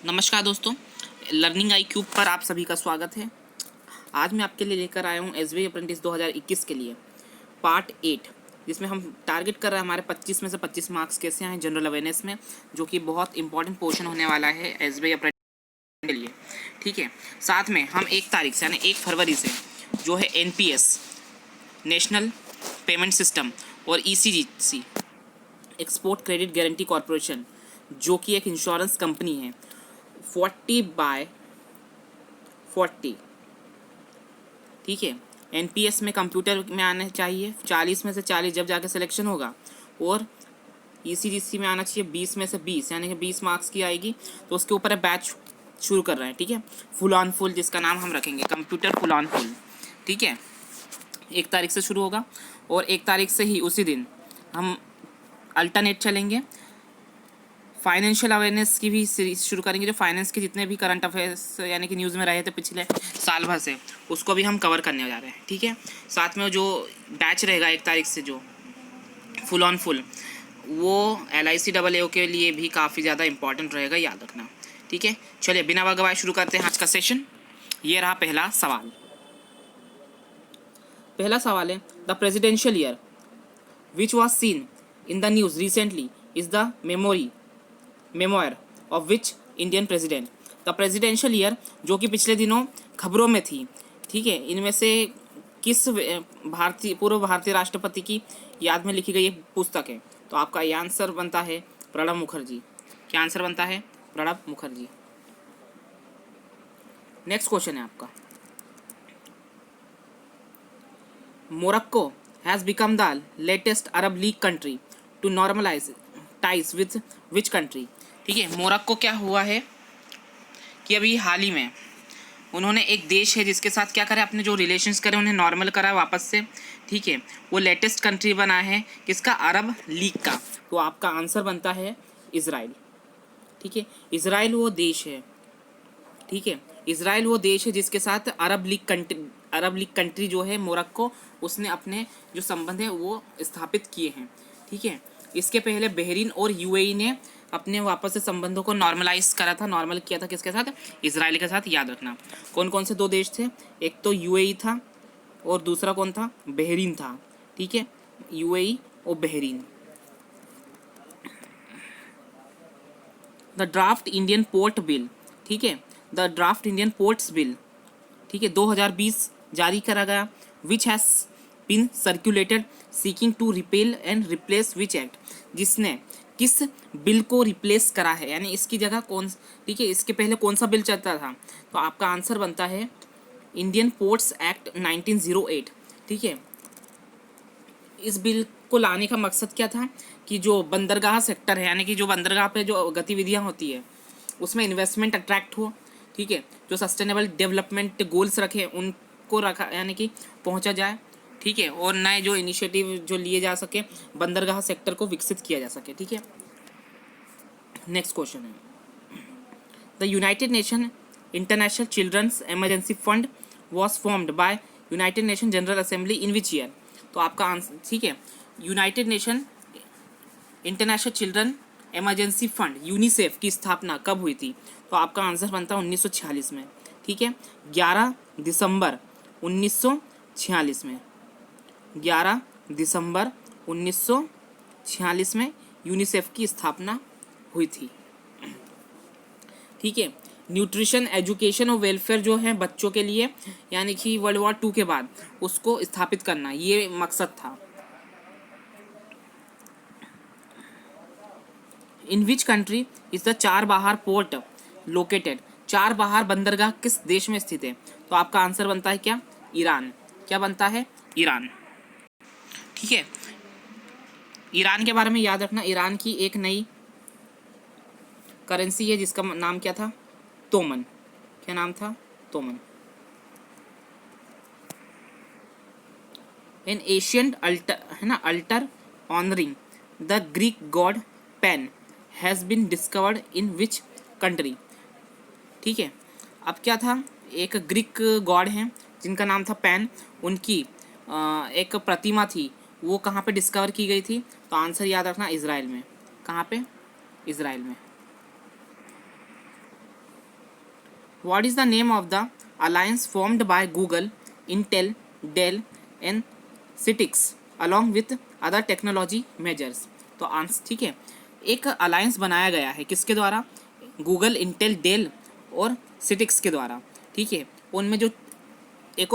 नमस्कार दोस्तों, लर्निंग आई क्यूब पर आप सभी का स्वागत है। आज मैं आपके लिए लेकर आया हूँ एसबीआई अप्रेंटिस 2021 के लिए पार्ट 8, जिसमें हम टारगेट कर रहे हैं हमारे 25 में से 25 मार्क्स कैसे आए जनरल अवेयरनेस में, जो कि बहुत इंपॉर्टेंट पोर्शन होने वाला है एसबीआई अप्रेंटिस के लिए। ठीक है, साथ में हम 1 तारीख से यानी 1 फरवरी से जो है एनपीएस नेशनल पेमेंट सिस्टम और ECGC export credit guarantee corporation, जो कि एक इंश्योरेंस कंपनी है, 40/40, ठीक है। एनपीएस में कंप्यूटर में आना चाहिए 40 में से 40 जब जाके सिलेक्शन होगा, और ईसीजीसी में आना चाहिए 20 में से 20, यानी कि 20 मार्क्स की आएगी। तो उसके ऊपर बैच शुरू कर रहे हैं, ठीक है, फुल ऑन फुल, जिसका नाम हम रखेंगे कंप्यूटर फुल ऑन फुल, ठीक है। 1 तारीख से शुरू होगा और 1 तारीख से ही उसी दिन हम अल्टरनेट चलेंगे। फाइनेंशियल अवेयरनेस की भी सीरीज शुरू करेंगे, जो फाइनेंस के जितने भी करंट अफेयर्स यानी कि न्यूज़ में रहे थे पिछले साल भर से, उसको भी हम कवर करने जा रहे हैं, ठीक है। साथ में जो बैच रहेगा 1 तारीख से जो फुल ऑन फुल, वो LIC के लिए भी काफ़ी ज़्यादा इंपॉर्टेंट रहेगा, याद रखना, ठीक है। चलिए बिना वक्त गवाए शुरू करते हैं आज का सेशन। ये रहा पहला सवाल। पहला सवाल है, the presidential year which was seen in the news recently is the memoir of which Indian president. The presidential year जो कि पिछले दिनों खबरों में थी, ठीक है, इनमें से किस पूर्व भारतीय राष्ट्रपति की याद में लिखी गई एक पुस्तक है। तो आपका ये आंसर बनता है प्रणब मुखर्जी। क्या आंसर बनता है? प्रणब मुखर्जी। नेक्स्ट क्वेश्चन है आपका, Morocco has become the latest Arab League country to normalise ties with which country. ठीक है, मोरक्को क्या हुआ है कि अभी हाल ही में उन्होंने एक देश है जिसके साथ क्या करा, अपने जो रिलेशंस करे उन्हें नॉर्मल करा वापस से, ठीक है। वो लेटेस्ट कंट्री बना है किसका? अरब लीग का। तो आपका आंसर बनता है इजराइल, ठीक है। इजराइल वो देश है, ठीक है, इजराइल वो देश है जिसके साथ अरब लीग कंट्री जो है मोरक्को, उसने अपने जो संबंध है वो स्थापित किए हैं, ठीक है। इसके पहले बहरीन और यूएई ने अपने वापस से संबंधों को नॉर्मलाइज करा था, नॉर्मल किया था किसके साथ? इजराइल के साथ। याद रखना कौन कौन से 2 देश थे, एक तो यूएई था और दूसरा कौन था? बहरीन था, ठीक है, यूएई और Bahrain. The draft Indian port bill, ठीक है, the draft Indian ports bill, ठीक है, 2020 जारी करा गया, which has been circulated seeking to repeal and replace which act, जिसने किस बिल को रिप्लेस करा है, यानी इसकी जगह कौन, ठीक है, इसके पहले कौन सा बिल चलता था। तो आपका आंसर बनता है इंडियन पोर्ट्स एक्ट 1908, ठीक है। इस बिल को लाने का मकसद क्या था कि जो बंदरगाह सेक्टर है, यानी कि जो बंदरगाह पे जो गतिविधियाँ होती है उसमें इन्वेस्टमेंट अट्रैक्ट हो, ठीक है, जो सस्टेनेबल डेवलपमेंट गोल्स रखे उनको रखा, यानी कि पहुंचा जाए, ठीक है, और नए जो इनिशिएटिव जो लिए जा सके, बंदरगाह सेक्टर को विकसित किया जा सके, ठीक है। नेक्स्ट क्वेश्चन है, the United Nation International Children's Emergency Fund was formed by United Nation General Assembly in which year. तो आपका आंसर, ठीक है, United Nation International Children Emergency Fund UNICEF की स्थापना कब हुई थी। तो आपका आंसर बनता है 1946 में, ठीक है, 11 दिसंबर 1946 में, 11 दिसंबर 1946 में यूनिसेफ की स्थापना हुई थी, ठीक है। न्यूट्रिशन एजुकेशन और वेलफेयर जो है बच्चों के लिए, यानी कि वर्ल्ड वॉर 2 के बाद उसको स्थापित करना, ये मकसद था। In which country is the Chabahar port located. Chabahar बंदरगाह किस देश में स्थित है। तो आपका आंसर बनता है क्या? ईरान। क्या बनता है? ईरान, ठीक है। ईरान के बारे में याद रखना, ईरान की एक नई करेंसी है जिसका नाम क्या था? तोमन। क्या नाम था? तोमन। एन एशियंट अल्टर, है ना, altar honouring the Greek god Pan has been discovered in which country. ठीक है, अब क्या था, एक ग्रीक गॉड हैं जिनका नाम था पैन, उनकी एक प्रतिमा थी, वो कहाँ पे डिस्कवर की गई थी। तो आंसर याद रखना, इजराइल में। कहाँ पे? इजराइल में। What is the name of the alliance formed by Google, Intel, Dell and Citix along with other technology measures? तो आंसर ठीक है, एक अलायंस बनाया गया है किसके द्वारा? गूगल, इंटेल, डेल और सिटिक्स के द्वारा, ठीक है। उनमें जो एक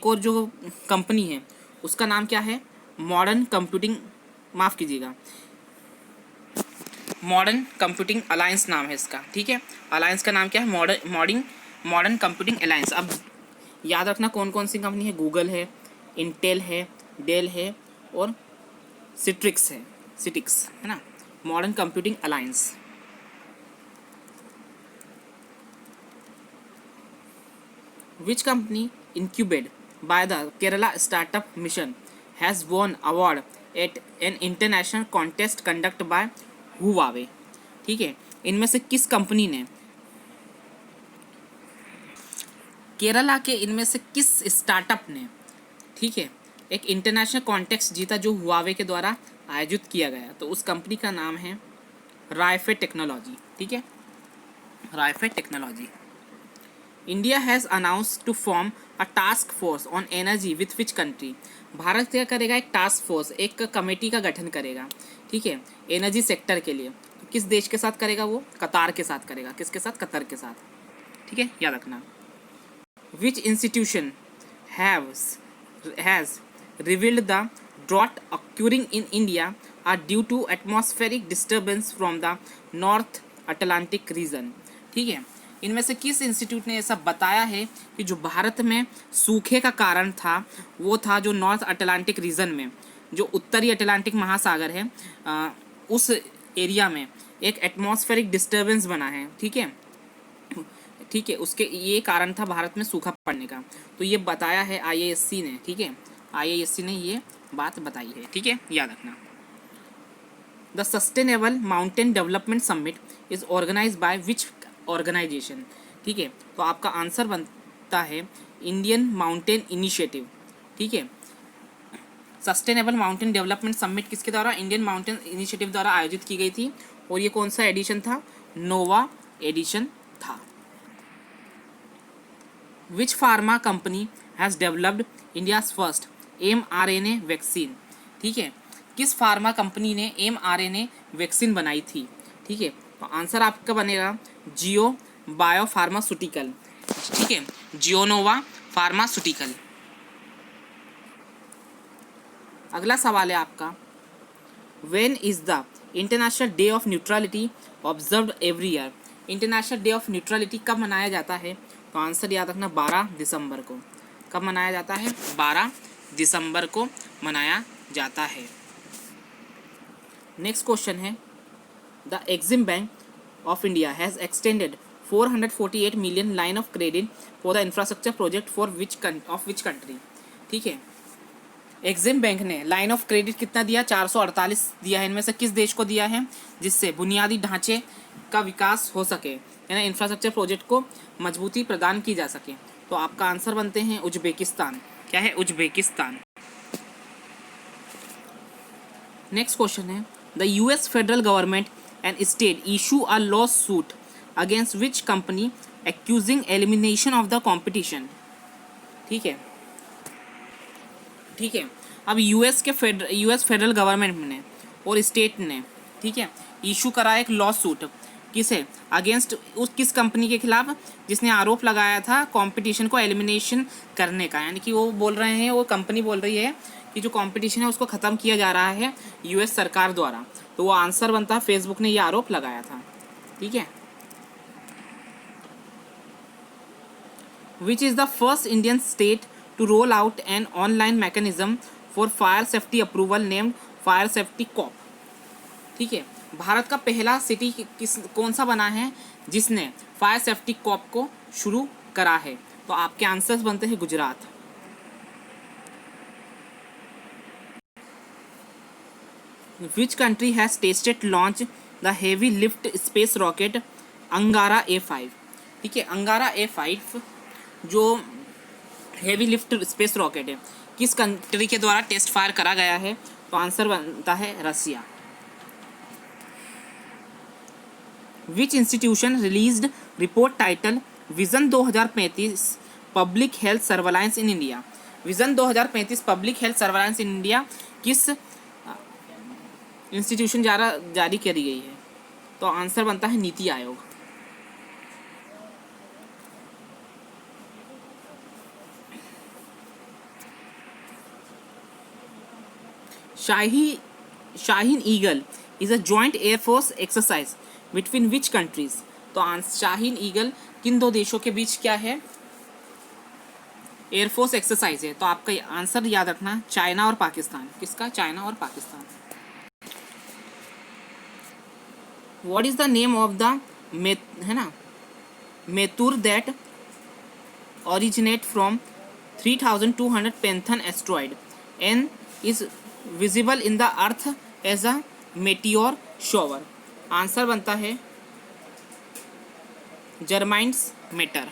और जो कंपनी है उसका नाम क्या है? मॉडर्न कंप्यूटिंग, माफ़ कीजिएगा, मॉडर्न कंप्यूटिंग अलायंस नाम है इसका, ठीक है। अलायंस का नाम क्या है? Modern computing alliance. अब याद रखना कौन कौन सी कंपनी है? गूगल है, इंटेल है, डेल है और सिट्रिक्स है ना। Modern computing alliance. Which company incubated by the Kerala Startup Mission has won award at an international contest conducted by Huawei? ठीक है, इनमें से किस कंपनी ने, केरला के इनमें से किस स्टार्टअप ने, ठीक है, एक इंटरनेशनल कॉन्टेस्ट जीता जो हुआवे के द्वारा आयोजित किया गया? तो उस कंपनी का नाम है रायफे टेक्नोलॉजी, ठीक है, रायफे technology. India has announced to form a task force on energy with which country? Bharat क्या करेगा? एक टास्क फोर्स, एक कमेटी का गठन करेगा, ठीक है, एनर्जी सेक्टर के लिए। तो किस देश के साथ करेगा वो? कतार के साथ करेगा। किसके साथ? कतर के साथ, ठीक है, याद रखना। Which institution has revealed the drought occurring in India are due to atmospheric disturbance from the North Atlantic region? ठीक है, इनमें से किस इंस्टीट्यूट ने ऐसा बताया है कि जो भारत में सूखे का कारण था वो था जो नॉर्थ अटलांटिक रीजन में, जो उत्तरी अटलांटिक महासागर है, उस एरिया में एक एटमॉस्फेरिक डिस्टर्बेंस बना है, ठीक है, ठीक है, उसके ये कारण था भारत में सूखा पड़ने का। तो ये बताया है IISc ने, ठीक है, IISc ने ये बात बताई है, ठीक है, याद रखना। The Sustainable Mountain Development Summit is organise by which organisation? ठीक है, तो आपका आंसर बनता है इंडियन माउंटेन इनिशिएटिव, ठीक है। सस्टेनेबल माउंटेन डेवलपमेंट समिट किसके द्वारा? इंडियन माउंटेन इनिशिएटिव द्वारा आयोजित की गई थी और ये कौन सा एडिशन था? नोवा एडिशन था। Which pharma company has developed India's first mRNA vaccine? ठीक है, किस फार्मा कंपनी ने mRNA वैक्सीन बनाई थी? ठीक है, तो आंसर आपका बनेगा जियो बायो फार्मास्यूटिकल, ठीक है, जियोनोवा फार्मास्यूटिकल। अगला सवाल है आपका, when is the international day of neutrality observed every year? International day of neutrality कब मनाया जाता है? तो आंसर याद रखना 12 दिसंबर को। कब मनाया जाता है? 12 दिसंबर को मनाया जाता है। नेक्स्ट क्वेश्चन है, the EXIM bank of India has extended 448 million line of credit for the infrastructure project for which country? ठीक है, एग्जिम बैंक ने लाइन ऑफ क्रेडिट कितना दिया? 448 दिया है। इनमें से किस देश को दिया है? जिससे बुनियादी ढांचे का विकास हो सके, यानी इंफ्रास्ट्रक्चर प्रोजेक्ट को मजबूती प्रदान की जा सके। तो आपका आंसर बनते हैं उज्बेकिस्तान। क्या है? उज्बेकिस्तान। नेक्स्ट क्वेश्चन है, the US federal government and state issue a law suit against which company accusing elimination of the competition? ठीक है, ठीक है, अब यूएस फेडरल गवर्नमेंट ने और स्टेट ने, ठीक है, इशू करा एक लॉ सूट, किसे? अगेंस्ट उस किस कंपनी के खिलाफ? जिसने आरोप लगाया था कंपटीशन को एलिमिनेशन करने का, यानी कि वो बोल रहे हैं, वो कंपनी बोल रही है कि जो कंपटीशन है उसको ख़त्म किया जा रहा है यूएस सरकार द्वारा। तो वो आंसर बनता है फेसबुक ने ये आरोप लगाया था, ठीक है। Which is the first Indian state to roll out an online mechanism for fire safety approval named fire safety cop? ठीक है, भारत का पहला सिटी कौन सा बना है जिसने फायर सेफ्टी कॉप को शुरू करा है? तो आपके आंसर्स बनते हैं Gujarat. Which country has tested launch the heavy lift space rocket अंगारा A5? ठीक है, अंगारा A5 जो हेवी लिफ्ट स्पेस रॉकेट है, किस कंट्री के द्वारा टेस्ट फायर करा गया है? तो आंसर बनता है Russia. Which institution released report title vision 2035 public health surveillance in India, vision 2035 public health surveillance in India किस इंस्टीट्यूशन द्वारा जारी करी गई है? तो आंसर बनता है NITI Aayog. Shaheen eagle is a joint air force exercise between which countries? तो शाहीन ईगल किन दो देशों के बीच क्या है? एयरफोर्स एक्सरसाइज है। तो आपका आंसर याद रखना, चाइना और पाकिस्तान। किसका? चाइना और Pakistan. What is the name of the है ना मेतुर that originate from 3200 Penthan asteroid and is visible in the earth as a meteor shower? Answer बनता है जर्माइन्स matter.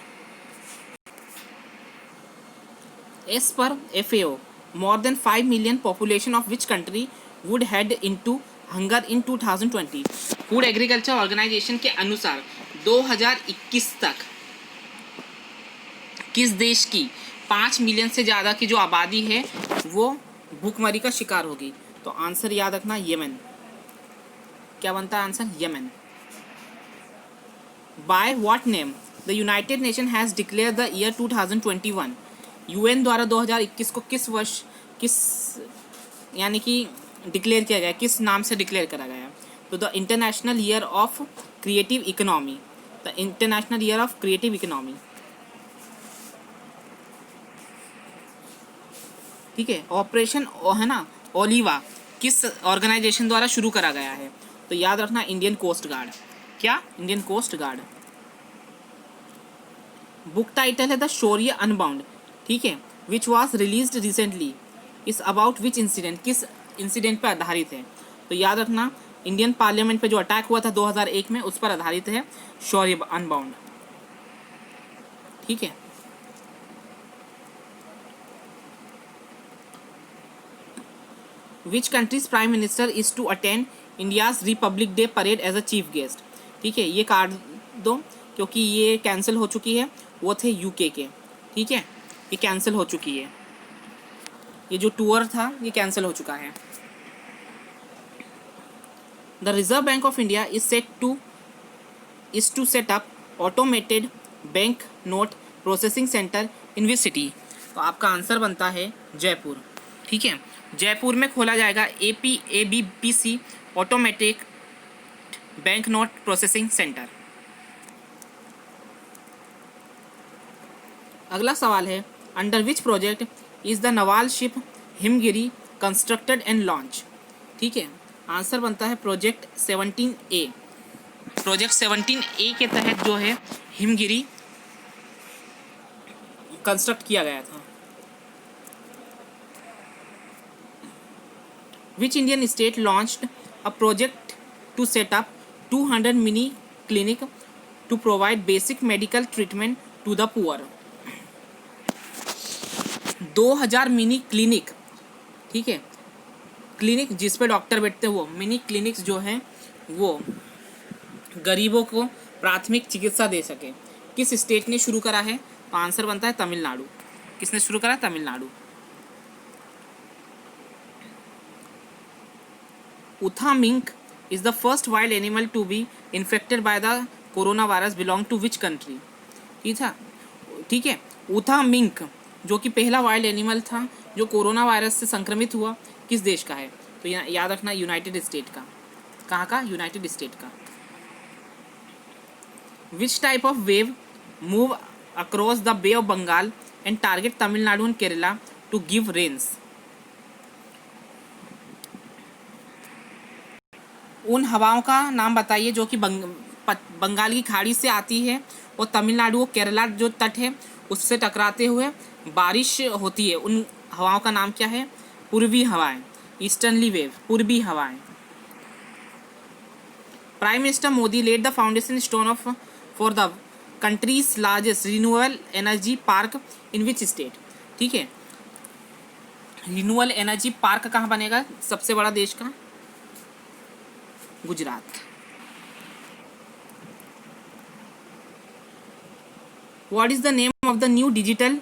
As per FAO, more than 5 million population of which country would head into hunger in 2020? Food Agriculture Organization के अनुसार 2021 तक किस देश की 5 million से ज़्यादा की जो आबादी है वो भूखमरी का शिकार होगी? तो आंसर याद रखना, यमन। क्या बनता है answer? Yemen. By what name the United nation has declare the year 2021? UN द्वारा 2021 को किस वर्ष, किस यानी कि डिक्लेयर किया गया, किस नाम से डिक्लेयर करा गया? तो the international year of creative economy, the international year of creative economy. ठीक है। ऑपरेशन है ना ओलिवा किस ऑर्गेनाइजेशन द्वारा शुरू करा गया है? तो याद रखना, इंडियन कोस्ट गार्ड। क्या? Indian Coast Guard. Book title है द शौर्य अनबाउंड, ठीक है, which was release recently, is about which incident, किस इंसिडेंट पर आधारित है? तो याद रखना, इंडियन पार्लियामेंट पे जो अटैक हुआ था 2001 में, उस पर आधारित है शौर्य अनबाउंड। ठीक है। Which country's prime minister is to attend India's Republic Day parade as a chief guest? ठीक है, ये काट दो क्योंकि ये कैंसिल हो चुकी है, वो थे यूके के। ठीक है, ये कैंसिल हो चुकी है, ये जो टूर था ये कैंसिल हो चुका है। The Reserve Bank of India is to set up automated bank note processing centre in which city? तो आपका आंसर बनता है जयपुर। ठीक है, जयपुर में खोला जाएगा ABPC automatic bank note processing centre. अगला सवाल है, under which project is the naval ship Himgiri constructed and launch? ठीक है, आंसर बनता है प्रोजेक्ट 17A। प्रोजेक्ट 17A के तहत जो है हिमगिरी कंस्ट्रक्ट किया गया था। Which Indian state launched a project to set up 200 mini clinic to provide basic medical treatment to the poor? 2000 mini clinic, ठीक है, क्लिनिक जिस पे डॉक्टर बैठते हैं, वो मिनी क्लिनिक्स जो हैं वो गरीबों को प्राथमिक चिकित्सा दे सके, किस स्टेट ने शुरू करा है? तो आंसर बनता है तमिलनाडु। किसने शुरू करा? Tamil Nadu. Utha mink is the first wild animal to be infected by the coronavirus belong to which country? ठीक है, उथा मिंक जो कि पहला वाइल्ड एनिमल था जो कोरोना वायरस से संक्रमित हुआ, किस देश का है? तो याद रखना, यूनाइटेड स्टेट का। कहाँ का? यूनाइटेड स्टेट का। Which type of wave move across the Bay of Bengal and target Tamil Nadu and Kerala to give rains? उन हवाओं का नाम बताइए जो कि बंगाल की खाड़ी से आती है और तमिलनाडु और केरला जो तट है उससे टकराते हुए बारिश होती है। उन हवाओं का नाम क्या है? पूर्वी हवाएं, ईस्टर्नली वेव, पूर्वी हवाएं। Prime minister Modi led the foundation stone of for the country's largest renewable energy park in which state? ठीक है, रिन्यूएबल एनर्जी पार्क कहाँ बनेगा सबसे बड़ा देश का? Gujarat. What is the name of the new digital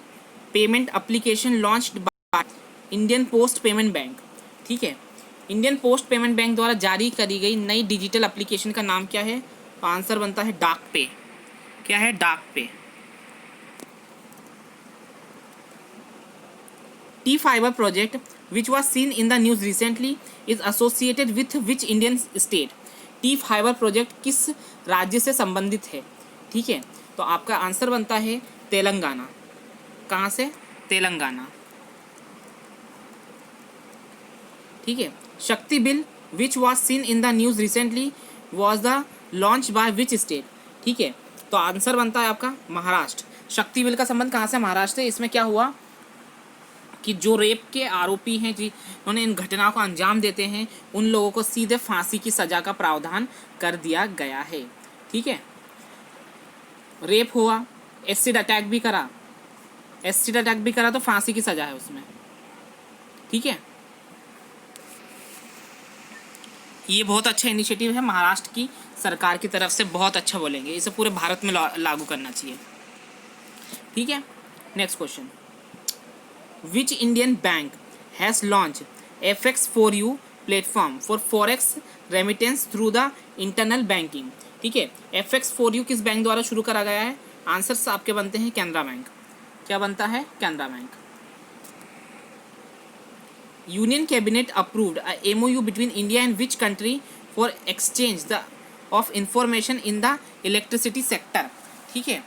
payment application launched by Indian post payment bank? ठीक है, इंडियन पोस्ट पेमेंट बैंक द्वारा जारी करी गई नई डिजिटल एप्लीकेशन का नाम क्या है? तो आंसर बनता है डाक पे। क्या है? डाक पे। T fibre project which was seen in the news recently is associated with which Indian state? T fibre project किस राज्य से संबंधित है? ठीक है, तो आपका आंसर बनता है तेलंगाना। कहाँ से? तेलंगाना। ठीक है, शक्ति bill which was seen in the news recently was the launch by which state? ठीक है, तो आंसर बनता है आपका महाराष्ट्र। शक्ति बिल का संबंध कहाँ से? महाराष्ट्र से। इसमें क्या हुआ कि जो रेप के आरोपी हैं जिन्होंने इन घटनाओं को अंजाम देते हैं उन लोगों को सीधे फांसी की सज़ा का प्रावधान कर दिया गया है। ठीक है, रेप हुआ, एसिड अटैक भी करा, एसिड अटैक भी करा तो फांसी की सज़ा है उसमें। ठीक है, ये बहुत अच्छा इनिशिएटिव है महाराष्ट्र की सरकार की तरफ से, बहुत अच्छा बोलेंगे, इसे पूरे भारत में लागू करना चाहिए। ठीक है, next question, which Indian bank has launch FX4U platform for forex remittance through the internal banking? ठीक है, FX4U किस बैंक द्वारा शुरू करा गया है? आंसर्स आपके बनते हैं कैनरा बैंक। क्या बनता है? Canara bank. Union cabinet approved a MOU between India and which country for exchange the of information in the electricity sector? ठीक है,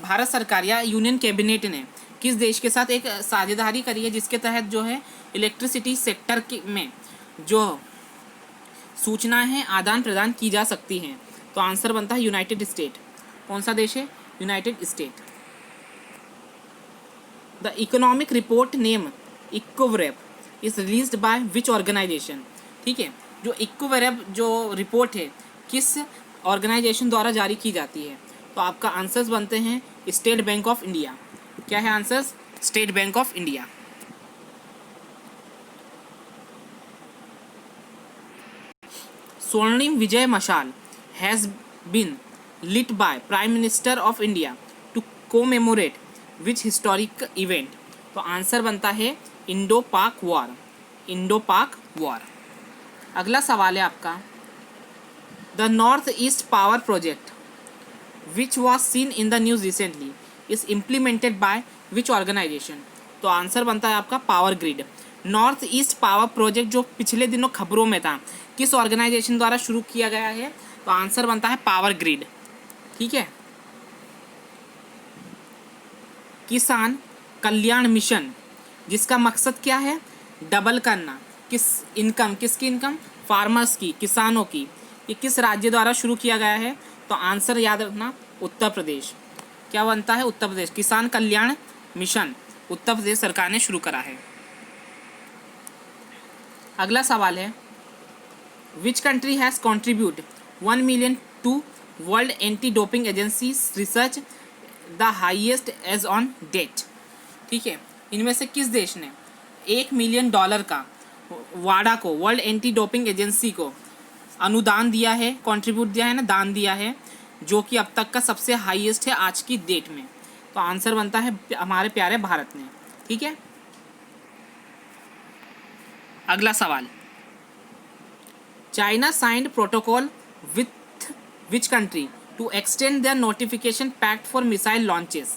भारत सरकार या यूनियन कैबिनेट ने किस देश के साथ एक साझेदारी करी है जिसके तहत जो है इलेक्ट्रिसिटी सेक्टर में जो सूचनाएं हैं आदान प्रदान की जा सकती हैं? तो आंसर बनता है यूनाइटेड स्टेट। कौन सा देश है? United State. The economic report name Ecowrap is released by which organisation? ठीक है, जो इक्कोवरेप जो रिपोर्ट है किस ऑर्गेनाइजेशन द्वारा जारी की जाती है? तो आपका आंसर्स बनते हैं स्टेट बैंक ऑफ इंडिया। क्या है answers? State Bank of India. Swarnim Vijay Mashaal has been lit by Prime Minister of India to commemorate which historic event? तो आंसर बनता है इंडो पाक वॉर। इंडो पाक वॉर। अगला सवाल है आपका, the North East power project which was seen in the news recently is implemented by which organisation? तो आंसर बनता है आपका Power Grid. North East power project जो पिछले दिनों खबरों में था किस ऑर्गेनाइजेशन द्वारा शुरू किया गया है? तो आंसर बनता है पावर ग्रिड। ठीक है, किसान कल्याण मिशन जिसका मकसद क्या है? डबल करना किसकी इनकम? फार्मर्स की, किसानों की। ये किस राज्य द्वारा शुरू किया गया है? तो आंसर याद रखना उत्तर प्रदेश। क्या बनता है? उत्तर प्रदेश। किसान कल्याण मिशन उत्तर प्रदेश सरकार ने शुरू करा है। अगला सवाल है, which country has contribute 1 million to World Anti Doping Agency research the highest as on date? ठीक है, इनमें से किस देश ने $1 मिलियन का वाडा को, वर्ल्ड एंटी डोपिंग एजेंसी को अनुदान दिया है, कंट्रीब्यूट दिया है ना, दान दिया है, जो कि अब तक का सबसे हाईएस्ट है आज की डेट में? तो आंसर बनता है हमारे प्यारे भारत ने। ठीक है, अगला सवाल, China signed protocol with which country to extend their notification pact for missile launches?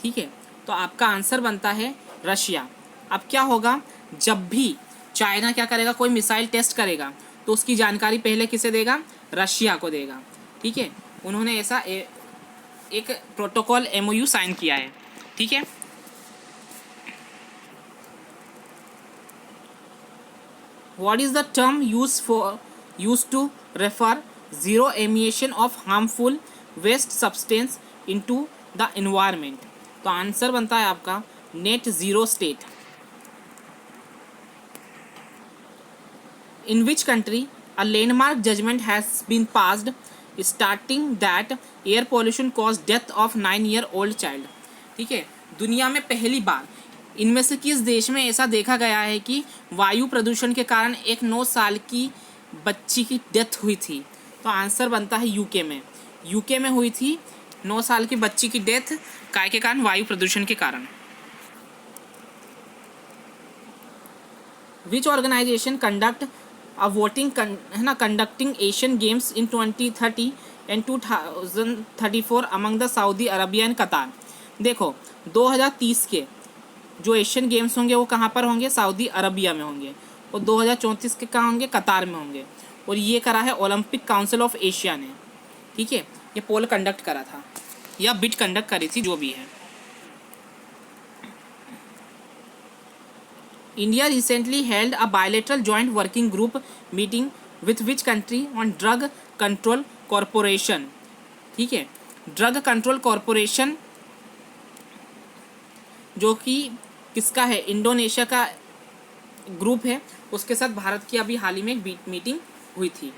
ठीक है, तो आपका आंसर बनता है रशिया। अब क्या होगा, जब भी चाइना क्या करेगा, कोई मिसाइल टेस्ट करेगा तो उसकी जानकारी पहले किसे देगा? रशिया को देगा। ठीक है, उन्होंने ऐसा एक प्रोटोकॉल MOU साइन किया है। ठीक है, what is the term use to refer zero emission of harmful waste substance into the environment? तो आंसर बनता है आपका net zero state. In which country a landmark judgment has been passed stating that air pollution caused death of 9-year-old child? ठीक है, दुनिया में पहली बार इनमें से किस देश में ऐसा देखा गया है कि वायु प्रदूषण के कारण एक 9 साल की बच्ची की डेथ हुई थी? तो आंसर बनता है यूके में। यूके में हुई थी 9 साल की बच्ची की डेथ काय के कारण? वायु प्रदूषण के कारण। विच ऑर्गेनाइजेशन कंडक्ट अ वोटिंग है ना conducting Asian games in 2030 and 2034 among the Saudi Arabia and कतार। देखो 2030 के जो एशियन गेम्स होंगे वो कहाँ पर होंगे? सऊदी अरबिया में होंगे। और 2034 के कहाँ होंगे? कतार में होंगे। और ये करा है ओलंपिक काउंसिल ऑफ एशिया ने। ठीक है, ये पोल कंडक्ट करा था या बिट कंडक्ट करी थी, जो भी है। India recently held a bilateral joint working group meeting with which country on drug control corporation. ठीक है, ड्रग कंट्रोल कॉरपोरेशन जो कि किसका है? इंडोनेशिया का ग्रुप है, उसके साथ भारत की अभी हाल ही में एक मीटिंग हुई थी।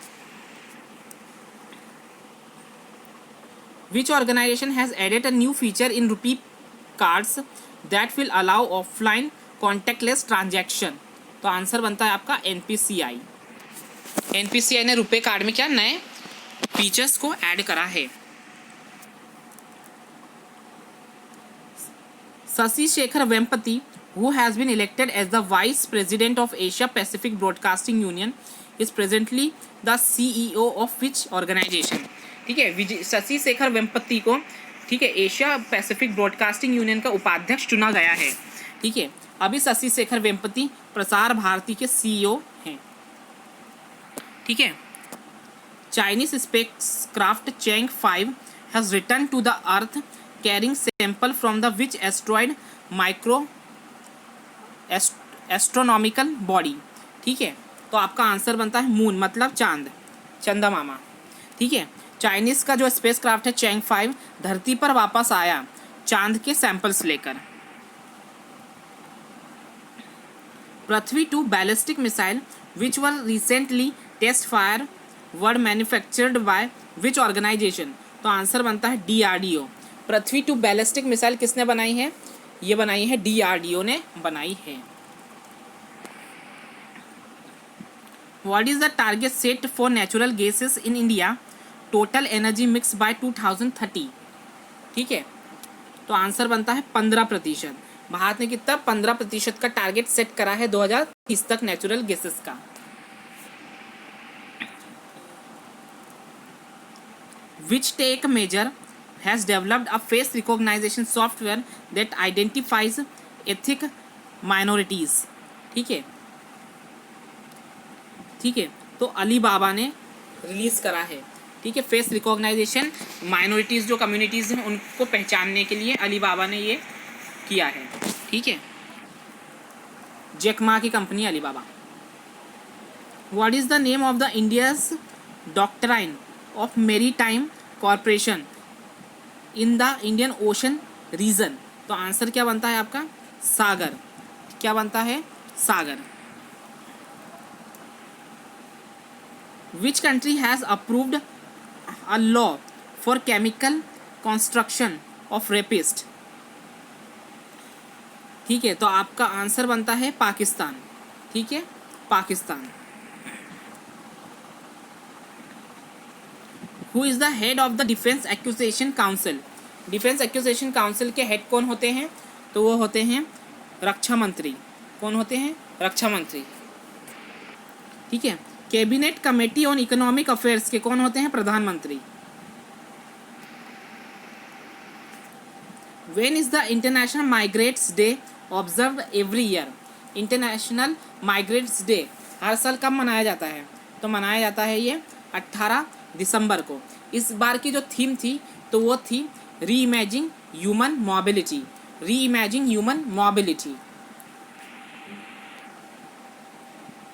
Which organization has added a new feature in rupee cards that will allow offline contactless transaction? तो आंसर बनता है आपका NPCI। NPCI ने रुपए कार्ड में क्या नए फीचर्स को ऐड करा है। Shashi Shekhar Vempati, who has been elected as the Vice President of Asia Pacific Broadcasting Union, is presently the CEO of which organization? ठीक है, शशि शेखर वेम्पति को, ठीक है, एशिया पैसिफिक ब्रॉडकास्टिंग यूनियन का उपाध्यक्ष चुना गया है। ठीक है, अभी शशि शेखर वेम्पति प्रसार भारती के CEO हैं। ठीक है, Chinese spacecraft Chang'e 5 has return to the earth carrying sample from the which asteroid micro astronomical body. ठीक है, तो आपका आंसर बनता है मून, मतलब चांद, चंदा मामा। ठीक है, चाइनीज का जो स्पेसक्राफ्ट है चैंग 5 धरती पर वापस आया चांद के सैंपल्स लेकर। Prithvi 2 ballistic missile which were recently test fire were manufactured by which organisation? तो आंसर बनता है DRDO। पृथ्वी 2 बैलिस्टिक मिसाइल किसने बनाई है? ये बनाई है DRDO ने बनाई है। What is the target set for natural gases in India total energy mix by 2030? ठीक है, तो आंसर बनता है 15%। भारत ने कितना 15% का टारगेट सेट करा है 2030 तक नेचुरल गैसेस का। Which tech major has developed a face recognition software that identifies ethic minorities. ठीक है, ठीक है, तो अलीबाबा ने रिलीज करा है। ठीक है, फेस रिकॉग्नाइजेशन माइनॉरिटीज़ जो कम्युनिटीज़ हैं उनको पहचानने के लिए अलीबाबा ने ये किया है। ठीक है, जैकमा की company Alibaba. What is the name of the India's doctrine of maritime corporation in the Indian Ocean region? तो आंसर क्या बनता है आपका? सागर। क्या बनता है? Sagar. Which country has approved a law for chemical construction of rapist? ठीक है, तो आपका आंसर बनता है पाकिस्तान। ठीक है, Pakistan. Who is the head of the Defense Acquisition Council? Defence acquisition council के हेड कौन होते हैं? तो वो होते हैं रक्षा मंत्री। कौन होते हैं? रक्षा मंत्री। ठीक है, cabinet committee on economic affairs के कौन होते हैं? प्रधानमंत्री। When is the international migrants day observe every year? International migrants day हर साल कब मनाया जाता है? तो मनाया जाता है ये 18 दिसंबर को। इस बार की जो थीम थी तो वो थी re imaging human mobility. Re imaging human mobility.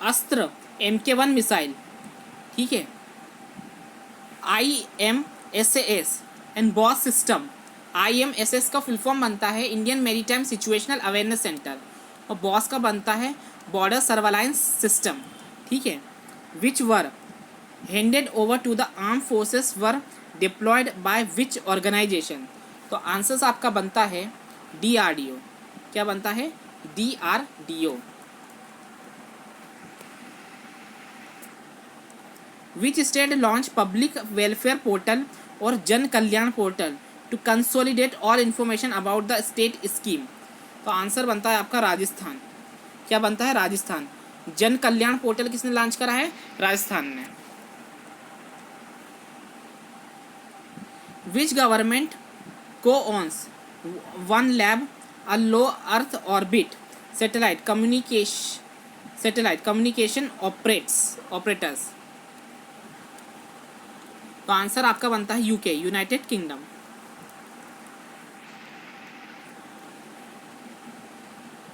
Astra MK1 missile, ठीक है, IMSS and BOSS system. IMSS का फुल फॉर्म बनता है Indian maritime situational awareness centre और बॉस का बनता है बॉर्डर सर्वेलांस सिस्टम। ठीक है, which were handed over to the arm forces were deployed by which organisation? तो आंसर्स आपका बनता है DRDO। क्या बनता है? DRDO। Which state launch public welfare portal और Jan Kalyan portal to consolidate all information about the state scheme. तो answer बनता है आपका राजस्थान। क्या बनता है? राजस्थान। जन कल्याण पोर्टल किसने लॉन्च करा है? राजस्थान ने। Which government co owns OneWeb a low earth orbit satellite communication operators. तो आंसर आपका बनता है UK, United Kingdom.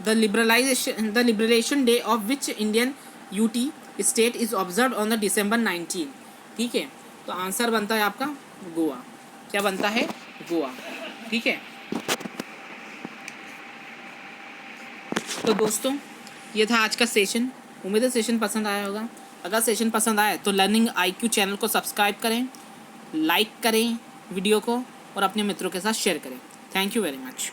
The liberation day of which Indian UT state is observed on the December 19। ठीक है, तो आंसर बनता है आपका गोवा। क्या बनता है? गोवा। ठीक है, तो दोस्तों ये था आज का सेशन। उम्मीद है सेशन पसंद आया होगा। अगर सेशन पसंद आए तो लर्निंग IQ चैनल को सब्सक्राइब करें, लाइक करें वीडियो को और अपने मित्रों के साथ शेयर करें। Thank you very much.